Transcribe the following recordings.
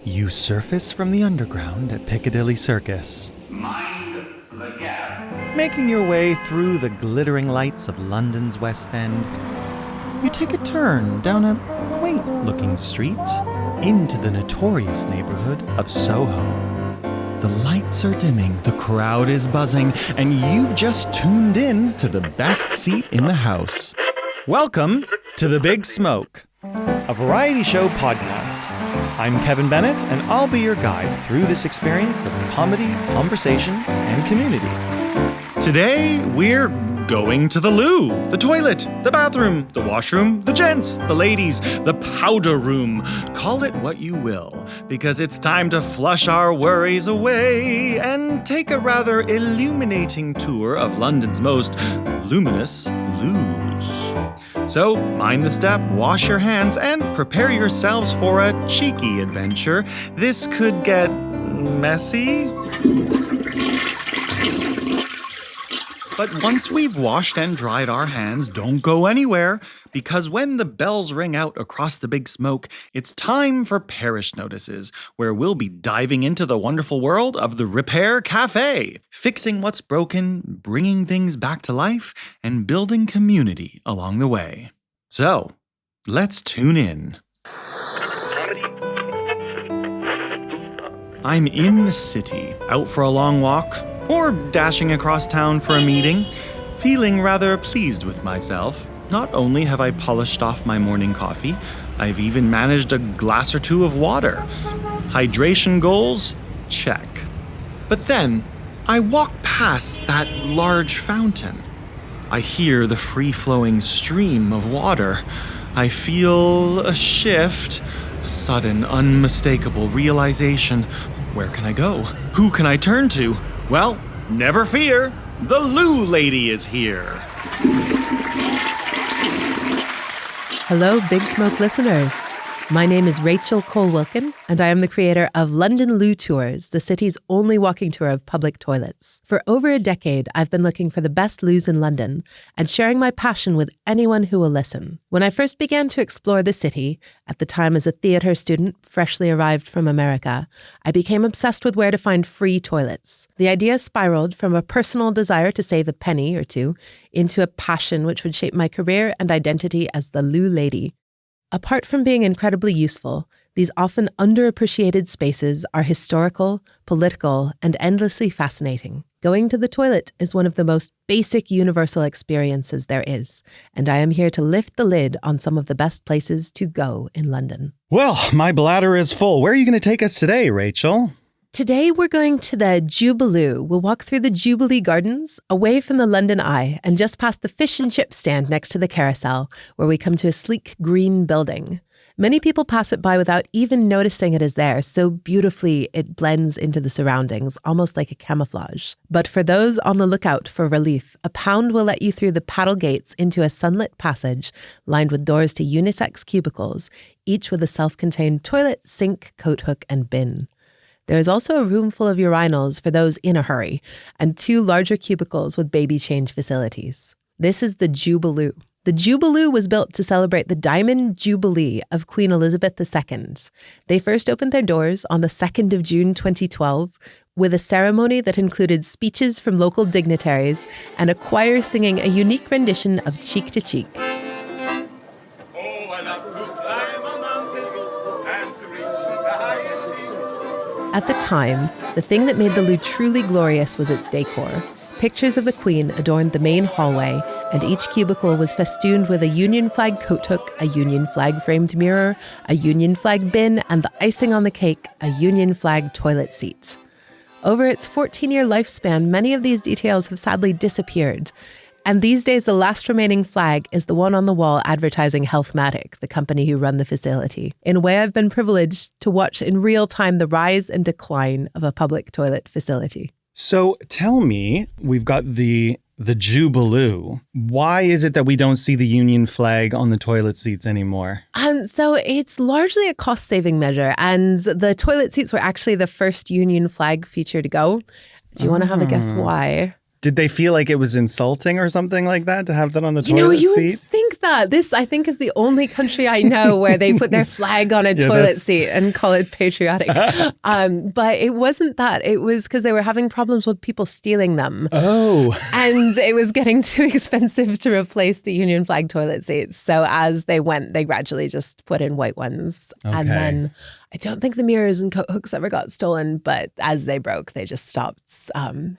You surface from the underground at Piccadilly Circus. Mind the gap. Making your way through the glittering lights of London's West End, you take a turn down a quaint-looking street into the notorious neighborhood of Soho. The lights are dimming, the crowd is buzzing, and you've just tuned in to the best seat in the house. Welcome to The Big Smoke, a variety show podcast. I'm Kevin Bennett, and I'll be your guide through this experience of comedy, conversation, and community. Today, we're going to the loo, the toilet, the bathroom, the washroom, the gents, the ladies, the powder room. Call it what you will, because it's time to flush our worries away and take a rather illuminating tour of London's most luminous loos. So, mind the step, wash your hands, and prepare yourselves for a cheeky adventure. This could get messy. But once we've washed and dried our hands, don't go anywhere, because when the bells ring out across the Big Smoke, it's time for Parish Notices, where we'll be diving into the wonderful world of the Repair Café, fixing what's broken, bringing things back to life, and building community along the way. So, let's tune in. I'm in the city, out for a long walk, or dashing across town for a meeting, feeling rather pleased with myself. Not only have I polished off my morning coffee, I've even managed a glass or two of water. Hydration goals? Check. But then, I walk past that large fountain. I hear the free-flowing stream of water. I feel a shift, a sudden, unmistakable realization. Where can I go? Who can I turn to? Well, never fear, the Loo Lady is here. Hello, Big Smoke listeners. My name is Rachel Cole-Wilkin, and I am the creator of London Loo Tours, the city's only walking tour of public toilets. For over a decade, I've been looking for the best loos in London and sharing my passion with anyone who will listen. When I first began to explore the city, at the time as a theater student freshly arrived from America, I became obsessed with where to find free toilets. The idea spiraled from a personal desire to save a penny or two into a passion which would shape my career and identity as the Loo Lady. Apart from being incredibly useful, these often underappreciated spaces are historical, political, and endlessly fascinating. Going to the toilet is one of the most basic universal experiences there is, and I am here to lift the lid on some of the best places to go in London. Well, my bladder is full. Where are you going to take us today, Rachel? Today, we're going to the Jubiloo. We'll walk through the Jubilee Gardens, away from the London Eye, and just past the fish and chip stand next to the carousel, where we come to a sleek green building. Many people pass it by without even noticing it is there, so beautifully it blends into the surroundings, almost like a camouflage. But for those on the lookout for relief, a pound will let you through the paddle gates into a sunlit passage lined with doors to unisex cubicles, each with a self-contained toilet, sink, coat hook, and bin. There is also a room full of urinals for those in a hurry, and 2 larger cubicles with baby change facilities. This is the Jubiloo. The Jubiloo was built to celebrate the Diamond Jubilee of Queen Elizabeth II. They first opened their doors on the 2nd of June 2012 with a ceremony that included speeches from local dignitaries and a choir singing a unique rendition of Cheek to Cheek. At the time, the thing that made the loo truly glorious was its decor. Pictures of the Queen adorned the main hallway, and each cubicle was festooned with a Union flag coat hook, a Union flag framed mirror, a Union flag bin, and the icing on the cake, a Union flag toilet seat. Over its 14-year lifespan, many of these details have sadly disappeared. And these days, the last remaining flag is the one on the wall advertising Healthmatic, the company who run the facility. In a way, I've been privileged to watch in real time the rise and decline of a public toilet facility. So tell me, we've got the Jubiloo. Why is it that we don't see the Union flag on the toilet seats anymore? So it's largely a cost-saving measure, and the toilet seats were actually the first Union flag feature to go. Do you want to have a guess why? Did they feel like it was insulting or something like that to have that on the You know, toilet you seat? would think that. This, I think, is the only country I know where they put their flag on a Yeah, toilet that's- seat and call it patriotic. But it wasn't that. It was because they were having problems with people stealing them. Oh. And it was getting too expensive to replace the Union flag toilet seats. So as they went, they gradually just put in white ones. Okay. And then I don't think the mirrors and coat hooks ever got stolen, but as they broke, they just stopped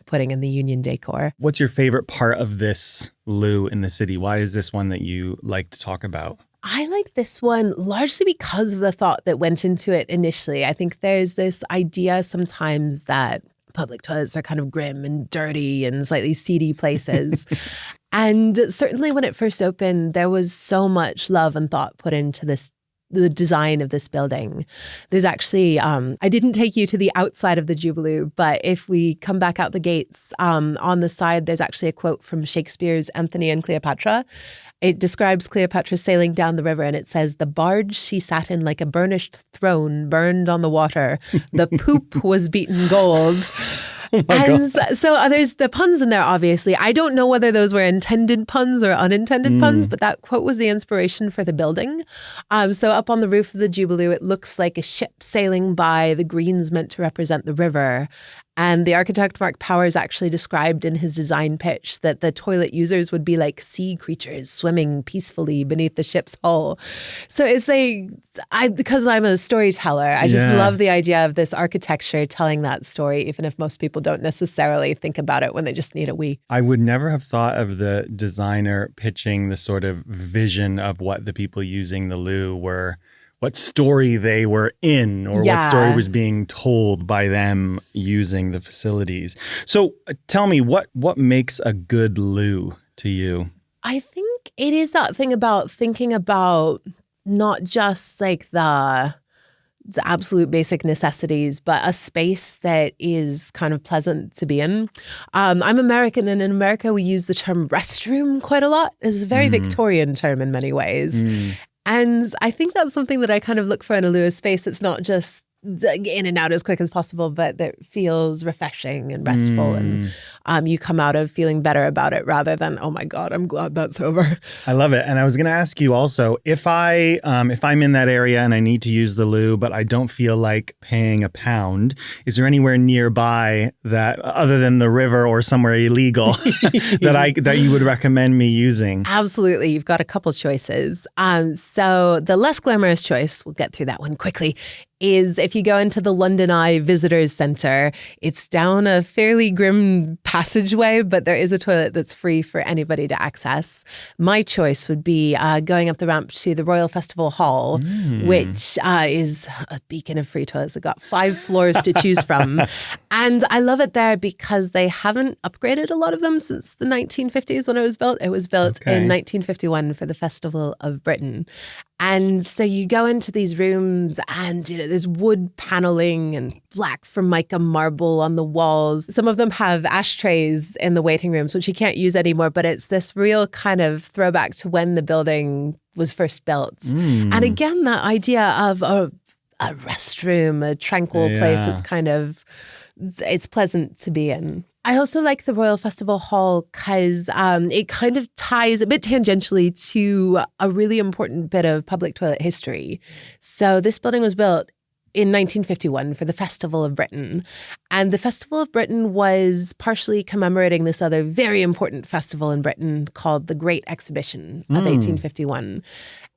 putting in the Union decor. What's your favorite part of this loo in the city? Why is this one that you like to talk about? I like this one largely because of the thought that went into it initially. I think there's this idea sometimes that public toilets are kind of grim and dirty and slightly seedy places. And certainly when it first opened, there was so much love and thought put into the design of this building. There's actually, I didn't take you to the outside of the Jubiloo, but if we come back out the gates, on the side, there's actually a quote from Shakespeare's Antony and Cleopatra. It describes Cleopatra sailing down the river and it says, "The barge she sat in like a burnished throne burned on the water. The poop was beaten gold." Oh my And God. so there's the puns in there, obviously. I don't know whether those were intended puns or unintended puns, but that quote was the inspiration for the building. So up on the roof of the Jubiloo, it looks like a ship sailing by. The green's meant to represent the river. And the architect Mark Powers actually described in his design pitch that the toilet users would be like sea creatures swimming peacefully beneath the ship's hull. So it's because I'm a storyteller, I just Yeah. love the idea of this architecture telling that story, even if most people don't necessarily think about it when they just need a wee. I would never have thought of the designer pitching the sort of vision of what the people using the loo were, what story they were in, or what story Yeah. was being told by them using the facilities. So tell me, what makes a good loo to you? I think it is that thing about thinking about not just like the absolute basic necessities, but a space that is kind of pleasant to be in. I'm American, and in America, we use the term restroom quite a lot. It's a very Victorian term in many ways. And I think that's something that I kind of look for in a loo, a space that's not just in and out as quick as possible, but that feels refreshing and restful. And you come out of feeling better about it rather than, oh my God, I'm glad that's over. I love it. And I was going to ask you also, if I'm in that area and I need to use the loo, but I don't feel like paying £1, is there anywhere nearby that, other than the river or somewhere illegal, that you would recommend me using? Absolutely. You've got a couple choices. So the less glamorous choice, we'll get through that one quickly, is if you go into the London Eye Visitors Centre. It's down a fairly grim passageway, but there is a toilet that's free for anybody to access. My choice would be going up the ramp to the Royal Festival Hall, which is a beacon of free toilets. They've got 5 floors to choose from. And I love it there because they haven't upgraded a lot of them since the 1950s when it was built. It was built in 1951 for the Festival of Britain. And so you go into these rooms and, there's wood paneling and black Formica marble on the walls. Some of them have ashtrays in the waiting rooms, which you can't use anymore, but it's this real kind of throwback to when the building was first built. And again, that idea of a restroom, a tranquil place that's kind of, it's pleasant to be in. I also like the Royal Festival Hall because it kind of ties a bit tangentially to a really important bit of public toilet history. So this building was built in 1951 for the Festival of Britain. And the Festival of Britain was partially commemorating this other very important festival in Britain called the Great Exhibition of 1851.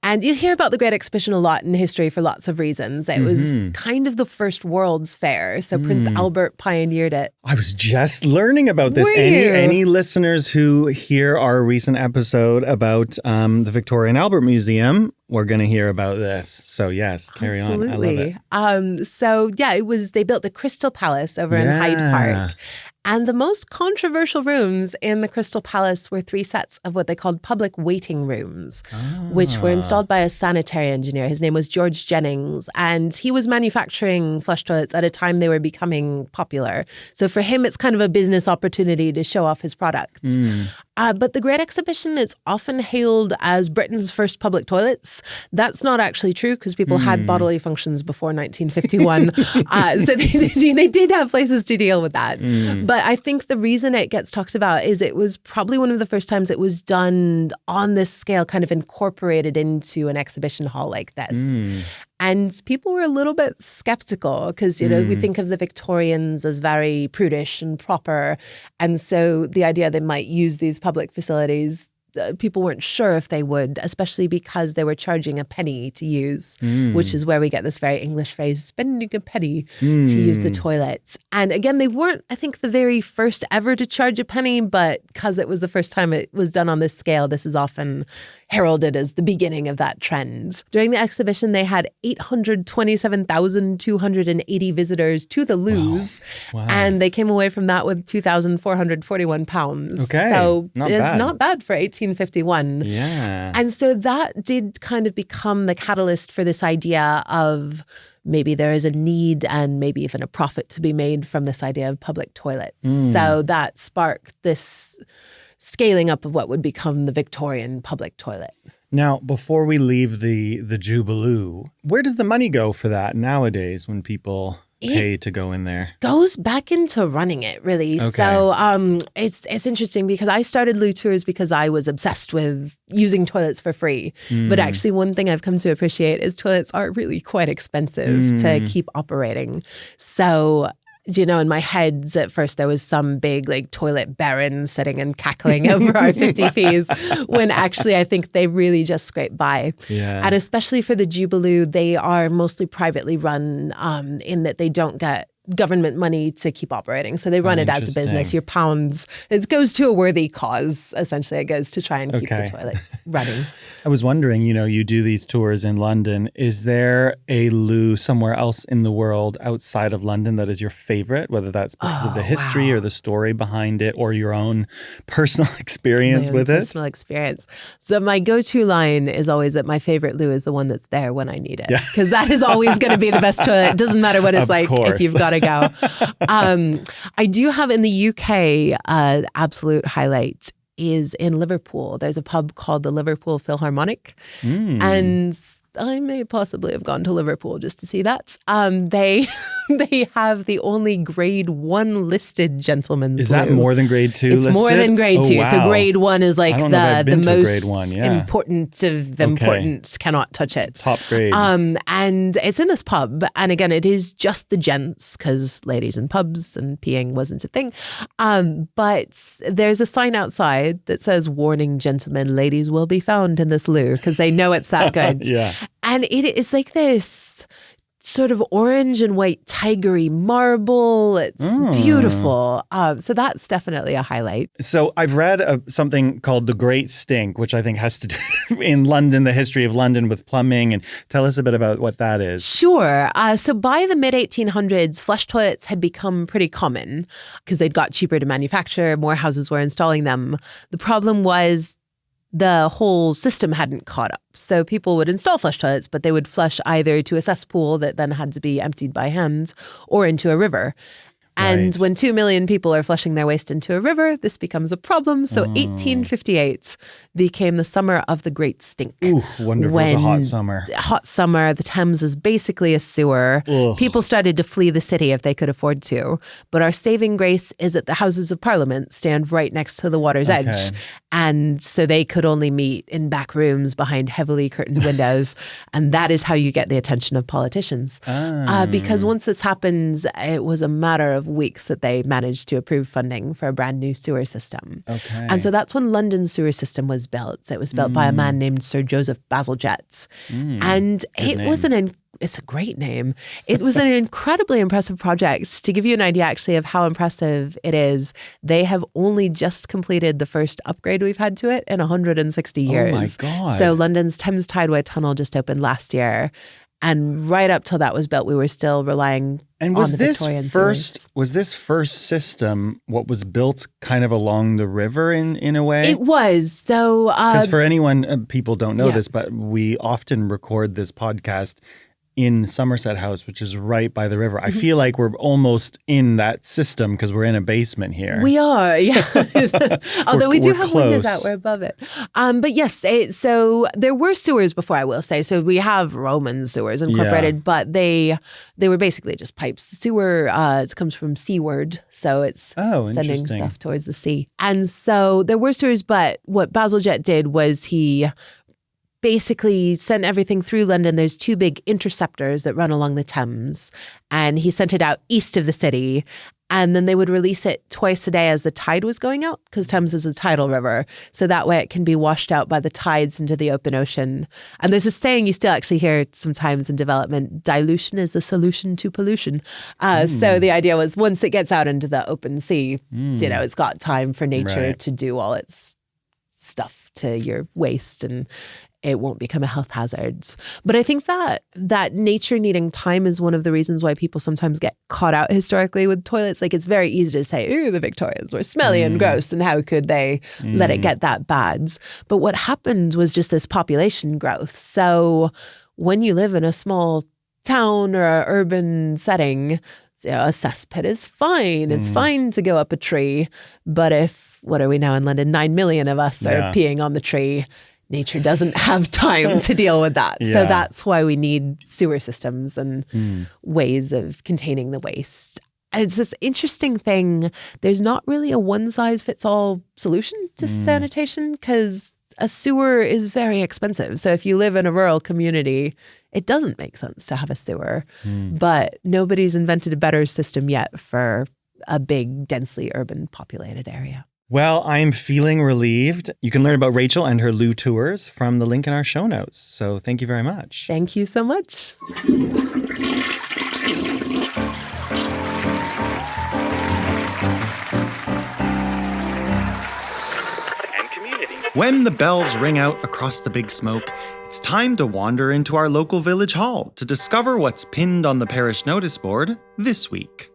And you hear about the Great Exhibition a lot in history for lots of reasons. It was kind of the first World's Fair. So Prince Albert pioneered it. I was just learning about this. Were you? Any listeners who hear our recent episode about the Victorian Albert Museum, we're going to hear about this. So yes, carry on. I love it. They built the Crystal Palace over in Hyde Park. And the most controversial rooms in the Crystal Palace were 3 sets of what they called public waiting rooms, which were installed by a sanitary engineer. His name was George Jennings, and he was manufacturing flush toilets at a time they were becoming popular. So for him, it's kind of a business opportunity to show off his products. But the Great Exhibition is often hailed as Britain's first public toilets. That's not actually true because people had bodily functions before 1951. So they did have places to deal with that. But I think the reason it gets talked about is it was probably one of the first times it was done on this scale, kind of incorporated into an exhibition hall like this. And people were a little bit skeptical because, we think of the Victorians as very prudish and proper. And so the idea they might use these public facilities, people weren't sure if they would, especially because they were charging a penny to use, which is where we get this very English phrase, spending a penny to use the toilets. And again, they weren't, I think, the very first ever to charge a penny, but because it was the first time it was done on this scale, this is often heralded as the beginning of that trend. During the exhibition, they had 827,280 visitors to the Loos, and they came away from that with £2,441. Okay, so not it's bad. not bad for 1851. Yeah. And so that did kind of become the catalyst for this idea of maybe there is a need and maybe even a profit to be made from this idea of public toilets. So that sparked this scaling up of what would become the Victorian public toilet. Now, before we leave the Jubiloo, where does the money go for that nowadays when people pay to go in there? Goes back into running it, really. Okay. So it's interesting because I started Loo Tours because I was obsessed with using toilets for free. But actually, one thing I've come to appreciate is toilets are really quite expensive to keep operating. So in my head, at first, there was some big toilet baron sitting and cackling over our 50 fees, when actually I think they really just scrape by. Yeah. And especially for the Jubiloo, they are mostly privately run in that they don't get government money to keep operating. So they run it as a business. Your pounds, it goes to a worthy cause. Essentially, it goes to try and keep the toilet running. I was wondering, you do these tours in London. Is there a loo somewhere else in the world outside of London that is your favorite, whether that's because of the history or the story behind it or your own personal experience with it? Personal experience. So my go-to line is always that my favorite loo is the one that's there when I need it. Because that is always going to be the best toilet. It doesn't matter what it's like if you've got to go. I do have in the UK, absolute highlight is in Liverpool. There's a pub called the Liverpool Philharmonic. And I may possibly have gone to Liverpool just to see that. They have the only grade 1 listed gentleman's Is that loo. more than grade 2 listed? It's more than grade 2. Wow. So grade 1 is I don't know if I've the been to most grade 1, important of the important, cannot touch it. Top grade. And it's in this pub. And again, it is just the gents because ladies in pubs and peeing wasn't a thing. But there's a sign outside that says, "Warning, gentlemen, ladies will be found in this loo," because they know it's that good. Yeah. And it is like this sort of orange and white tigery marble. It's beautiful. So that's definitely a highlight. So I've read something called The Great Stink, which I think has to do in London, the history of London with plumbing. And tell us a bit about what that is. Sure. So by the mid-1800s, flush toilets had become pretty common because they'd got cheaper to manufacture. More houses were installing them. The problem was the whole system hadn't caught up. So people would install flush toilets, but they would flush either to a cesspool that then had to be emptied by hand or into a river. And when 2 million people are flushing their waste into a river, this becomes a problem. So 1858 became the summer of the Great Stink. Ooh, wonderful. It was a hot summer. Hot summer. The Thames is basically a sewer. Ugh. People started to flee the city if they could afford to. But our saving grace is that the Houses of Parliament stand right next to the water's edge. And so they could only meet in back rooms behind heavily curtained windows. And that is how you get the attention of politicians. Because once this happens, it was a matter of weeks that they managed to approve funding for a brand new sewer system. And so that's when London's sewer system was built. It was built by a man named Sir Joseph Bazalgette. And it's a great name. It was an incredibly impressive project. To give you an idea, actually, of how impressive it is, they have only just completed the first upgrade we've had to it in 160 years. Oh my God. So London's Thames Tideway Tunnel just opened last year. And right up till that was built, we were still relying on the Victorian sewers. Was this first system what was built kind of along the river in a way? It was. So because for anyone, people don't know this, but we often record this podcast in Somerset House, which is right by the river. I feel like we're almost in that system because we're in a basement here. We are, yeah. Although we do we're have close. windows out, we're above it. But yes, so there were sewers before, I will say. So we have Roman sewers incorporated, but they were basically just pipes. Sewer, it comes from seaward, so it's sending stuff towards the sea. And so there were sewers, but what Bazalgette did was he basically sent everything through London. There's 2 big interceptors that run along the Thames, and he sent it out east of the city. And then they would release it twice a day as the tide was going out, because Thames is a tidal river. So that way it can be washed out by the tides into the open ocean. And there's a saying you still actually hear sometimes in development, dilution is the solution to pollution. So the idea was once it gets out into the open sea, it's got time for nature to do all its stuff to your waste, and it won't become a health hazard. But I think that nature needing time is one of the reasons why people sometimes get caught out historically with toilets. Like, it's very easy to say, ooh, the Victorians were smelly and gross, and how could they let it get that bad? But what happened was just this population growth. So when you live in a small town or an urban setting, a cesspit is fine. It's fine to go up a tree. But if, what are we now in London, 9 million of us are peeing on the tree, nature doesn't have time to deal with that. So that's why we need sewer systems and ways of containing the waste. And it's this interesting thing. There's not really a one-size-fits-all solution to sanitation, because a sewer is very expensive. So if you live in a rural community, it doesn't make sense to have a sewer. But nobody's invented a better system yet for a big, densely urban populated area. Well, I'm feeling relieved. You can learn about Rachel and her Loo Tours from the link in our show notes. So thank you very much. Thank you so much. When the bells ring out across the big smoke, it's time to wander into our local village hall to discover what's pinned on the parish notice board this week.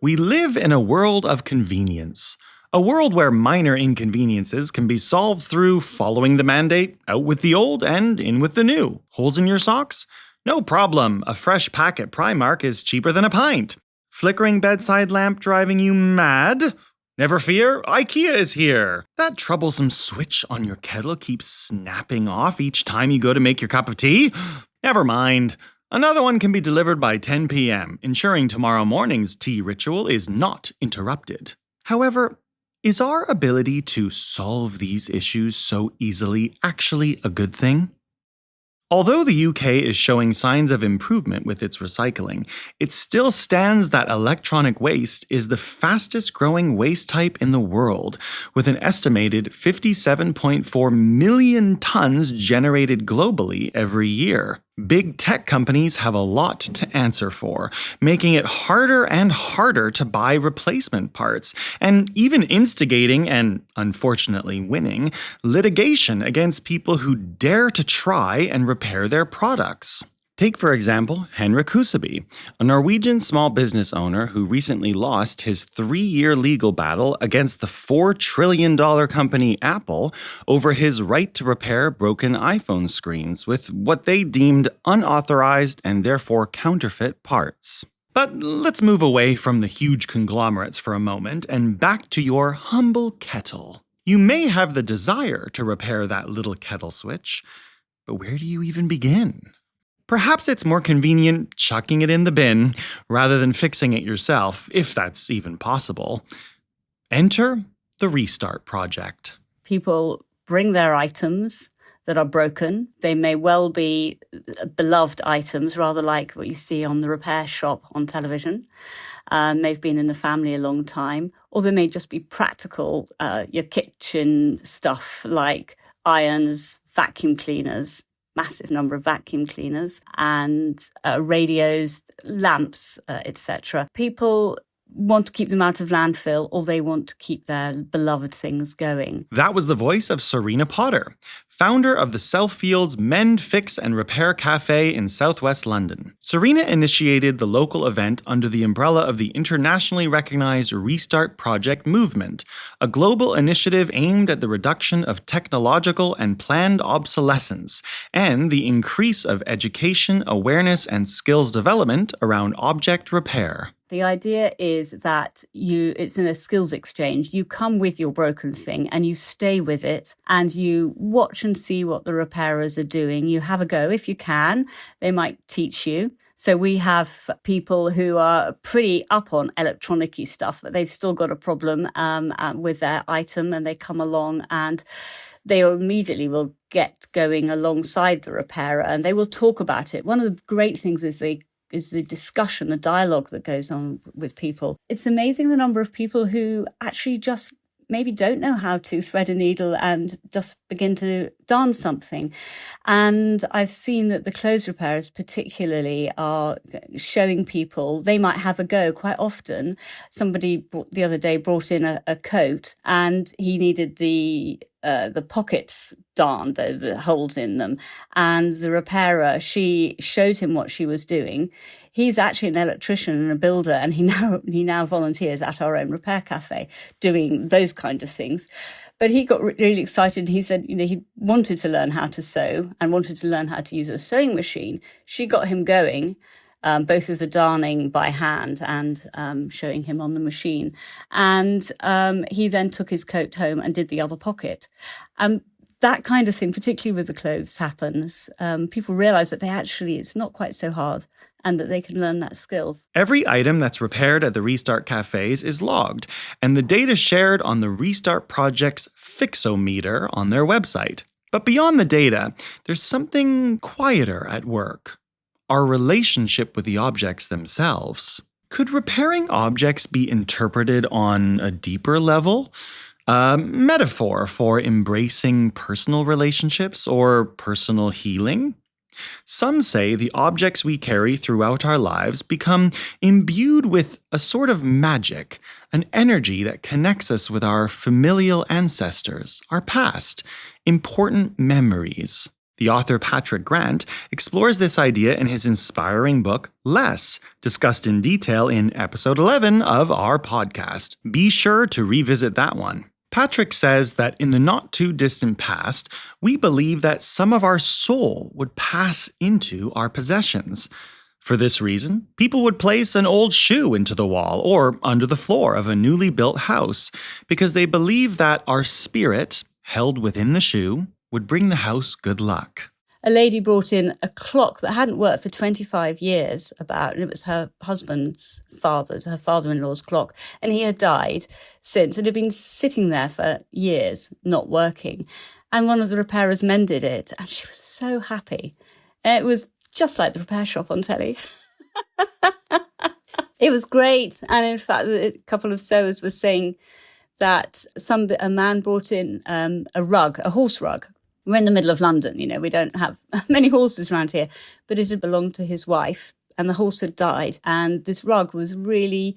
We live in a world of convenience. A world where minor inconveniences can be solved through following the mandate, out with the old and in with the new. Holes in your socks? No problem. A fresh pack at Primark is cheaper than a pint. Flickering bedside lamp driving you mad? Never fear, IKEA is here. That troublesome switch on your kettle keeps snapping off each time you go to make your cup of tea? Never mind. Another one can be delivered by 10 p.m., ensuring tomorrow morning's tea ritual is not interrupted. However, is our ability to solve these issues so easily actually a good thing? Although the UK is showing signs of improvement with its recycling, it still stands that electronic waste is the fastest growing waste type in the world, with an estimated 57.4 million tons generated globally every year. Big tech companies have a lot to answer for, making it harder and harder to buy replacement parts, and even instigating and, unfortunately, winning litigation against people who dare to try and repair their products. Take, for example, Henrik Huseby, a Norwegian small business owner who recently lost his 3-year legal battle against the $4 trillion company Apple over his right to repair broken iPhone screens with what they deemed unauthorized and therefore counterfeit parts. But let's move away from the huge conglomerates for a moment and back to your humble kettle. You may have the desire to repair that little kettle switch, but where do you even begin? Perhaps it's more convenient chucking it in the bin rather than fixing it yourself, if that's even possible. Enter the Restart Project. People bring their items that are broken. They may well be beloved items, rather like what you see on the repair shop on television. They've been in the family a long time. Or they may just be practical, your kitchen stuff like irons, vacuum cleaners, massive number of vacuum cleaners, and radios, lamps, etc. People want to keep them out of landfill, or they want to keep their beloved things going. That was the voice of Serena Potter, founder of the Southfields Mend, Fix and Repair Café in southwest London. Serena initiated the local event under the umbrella of the internationally recognized Restart Project movement, a global initiative aimed at the reduction of technological and planned obsolescence, and the increase of education, awareness, and skills development around object repair. The idea is that it's in a skills exchange. You come with your broken thing and you stay with it and you watch and see what the repairers are doing. You have a go if you can. They might teach you. So we have people who are pretty up on electronic-y stuff, but they've still got a problem with their item, and they come along and they immediately will get going alongside the repairer and they will talk about it. One of the great things is the discussion, the dialogue that goes on with people. It's amazing the number of people who actually just maybe don't know how to thread a needle and just begin to darn something. And I've seen that the clothes repairers particularly are showing people, they might have a go quite often. Somebody the other day brought in a coat and he needed the pockets darned, the holes in them. And the repairer, she showed him what she was doing. He's actually an electrician and a builder, and he now volunteers at our own repair cafe doing those kind of things. But he got really excited. He said, he wanted to learn how to sew and wanted to learn how to use a sewing machine. She got him going, both with the darning by hand and showing him on the machine. And he then took his coat home and did the other pocket. That kind of thing, particularly with the clothes, happens. People realise that it's not quite so hard and that they can learn that skill. Every item that's repaired at the Restart Cafes is logged, and the data shared on the Restart Project's Fixometer on their website. But beyond the data, there's something quieter at work. Our relationship with the objects themselves. Could repairing objects be interpreted on a deeper level? A metaphor for embracing personal relationships or personal healing? Some say the objects we carry throughout our lives become imbued with a sort of magic, an energy that connects us with our familial ancestors, our past, important memories. The author Patrick Grant explores this idea in his inspiring book, Less, discussed in detail in episode 11 of our podcast. Be sure to revisit that one. Patrick says that in the not-too-distant past, we believe that some of our soul would pass into our possessions. For this reason, people would place an old shoe into the wall or under the floor of a newly built house because they believe that our spirit, held within the shoe, would bring the house good luck. A lady brought in a clock that hadn't worked for 25 years and it was her husband's her father-in-law's clock, and he had died since. It had been sitting there for years, not working. And one of the repairers mended it, and she was so happy. It was just like the repair shop on telly. It was great. And in fact, a couple of sewers were saying that a man brought in a rug, a horse rug. We're in the middle of London, we don't have many horses around here, but it had belonged to his wife and the horse had died. And this rug was really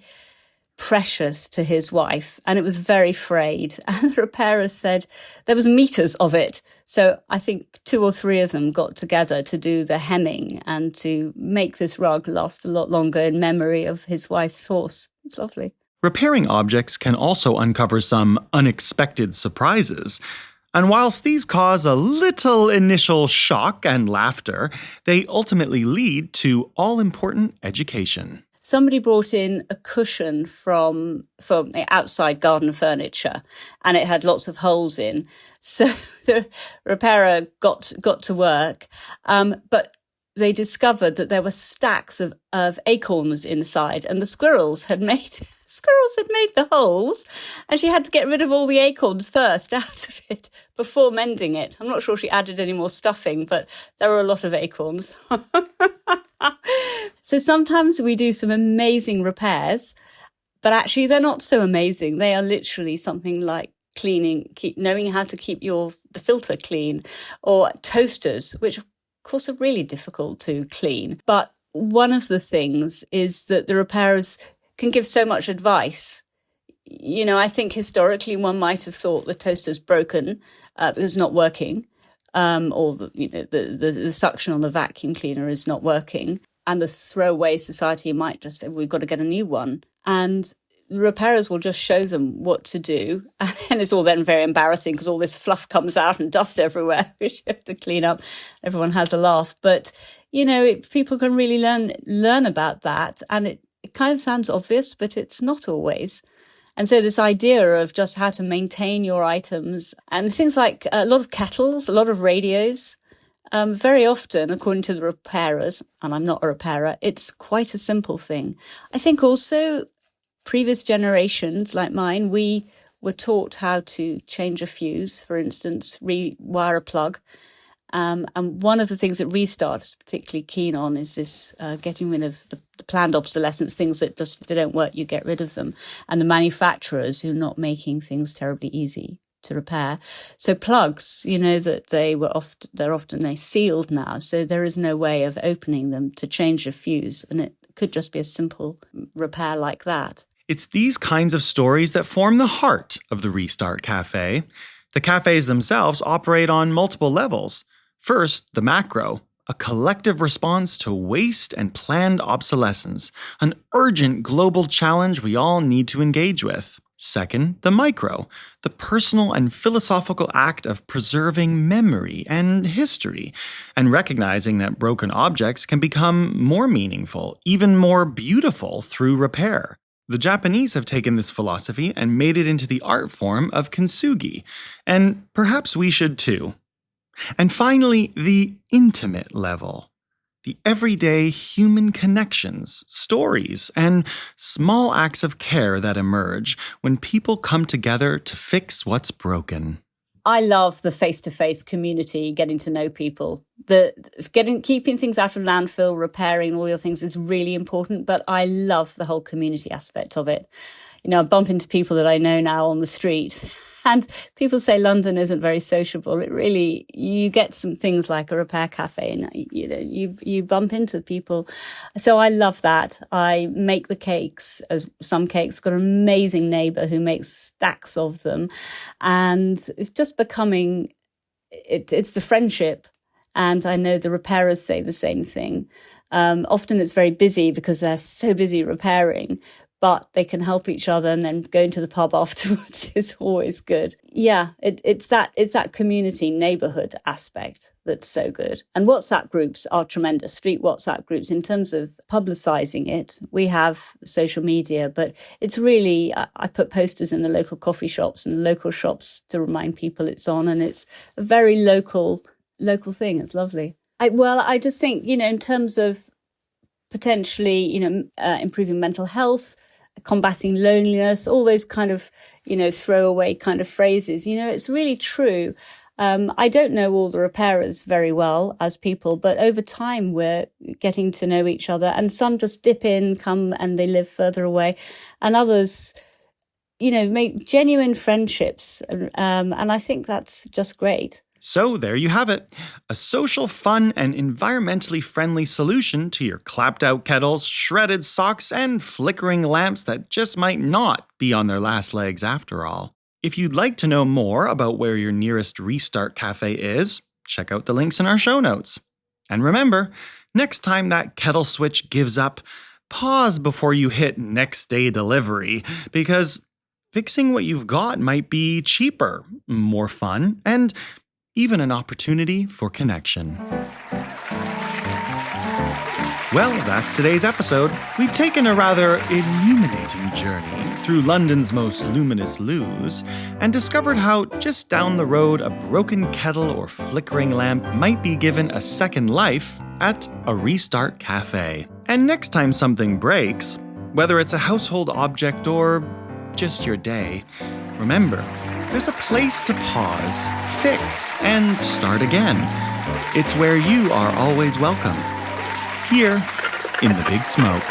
precious to his wife and it was very frayed. And the repairer said there was meters of it. So I think 2 or 3 of them got together to do the hemming and to make this rug last a lot longer in memory of his wife's horse. It's lovely. Repairing objects can also uncover some unexpected surprises. And whilst these cause a little initial shock and laughter, they ultimately lead to all-important education. Somebody brought in a cushion from outside garden furniture, and it had lots of holes in. So the repairer got to work, but they discovered that there were stacks of acorns inside, and the squirrels had made the holes, and she had to get rid of all the acorns first out of it before mending it. I'm not sure she added any more stuffing, but there were a lot of acorns. So sometimes we do some amazing repairs, but actually they're not so amazing. They are literally something like knowing how to keep the filter clean, or toasters, which of course are really difficult to clean. But one of the things is that the repairers can give so much advice. I think historically one might have thought the toaster's broken because it's not working. or the suction on the vacuum cleaner is not working. And the throwaway society might just say, we've got to get a new one. And the repairers will just show them what to do. And it's all then very embarrassing because all this fluff comes out and dust everywhere, which you have to clean up. Everyone has a laugh. But, people can really learn about that. And it kind of sounds obvious, but it's not always. And so this idea of just how to maintain your items and things like a lot of kettles, a lot of radios, very often, according to the repairers, and I'm not a repairer, it's quite a simple thing. I think also previous generations like mine, we were taught how to change a fuse, for instance, rewire a plug. And one of the things that Restart is particularly keen on is this getting rid of the planned obsolescence, things that just if they don't work, you get rid of them. And the manufacturers who are not making things terribly easy to repair. So plugs, that they're often sealed now. So there is no way of opening them to change a fuse. And it could just be a simple repair like that. It's these kinds of stories that form the heart of the Restart Café. The cafes themselves operate on multiple levels. First, the macro, a collective response to waste and planned obsolescence, an urgent global challenge we all need to engage with. Second, the micro, the personal and philosophical act of preserving memory and history, and recognizing that broken objects can become more meaningful, even more beautiful through repair. The Japanese have taken this philosophy and made it into the art form of kintsugi, and perhaps we should too. And finally, the intimate level. The everyday human connections, stories, and small acts of care that emerge when people come together to fix what's broken. I love the face-to-face community, getting to know people. Keeping things out of landfill, repairing all your things is really important, but I love the whole community aspect of it. I bump into people that I know now on the street. And people say London isn't very sociable. It really, you get some things like a repair cafe and, you bump into people. So I love that. I make the cakes, as some cakes. I've got an amazing neighbour who makes stacks of them. And it's just becoming, it's the friendship. And I know the repairers say the same thing. Often it's very busy because they're so busy repairing. But they can help each other, and then going to the pub afterwards is always good. Yeah, it's that community neighbourhood aspect that's so good. And WhatsApp groups are tremendous. Street WhatsApp groups, in terms of publicising it, we have social media, but it's really, I put posters in the local coffee shops and the local shops to remind people it's on, and it's a very local thing. It's lovely. I just think, in terms of potentially, improving mental health, combating loneliness, all those kind of, throwaway kind of phrases, it's really true. I don't know all the repairers very well as people, but over time we're getting to know each other, and some just dip in, come, and they live further away, and others, make genuine friendships. And I think that's just great. So there you have it, a social, fun, and environmentally friendly solution to your clapped-out kettles, shredded socks, and flickering lamps that just might not be on their last legs after all. If you'd like to know more about where your nearest Restart Cafe is, check out the links in our show notes. And remember, next time that kettle switch gives up, pause before you hit next day delivery, because fixing what you've got might be cheaper, more fun, and even an opportunity for connection. Well, that's today's episode. We've taken a rather illuminating journey through London's most luminous loos and discovered how just down the road a broken kettle or flickering lamp might be given a second life at a Restart Cafe. And next time something breaks, whether it's a household object or just your day, remember, there's a place to pause, fix, and start again. It's where you are always welcome. Here in the Big Smoke.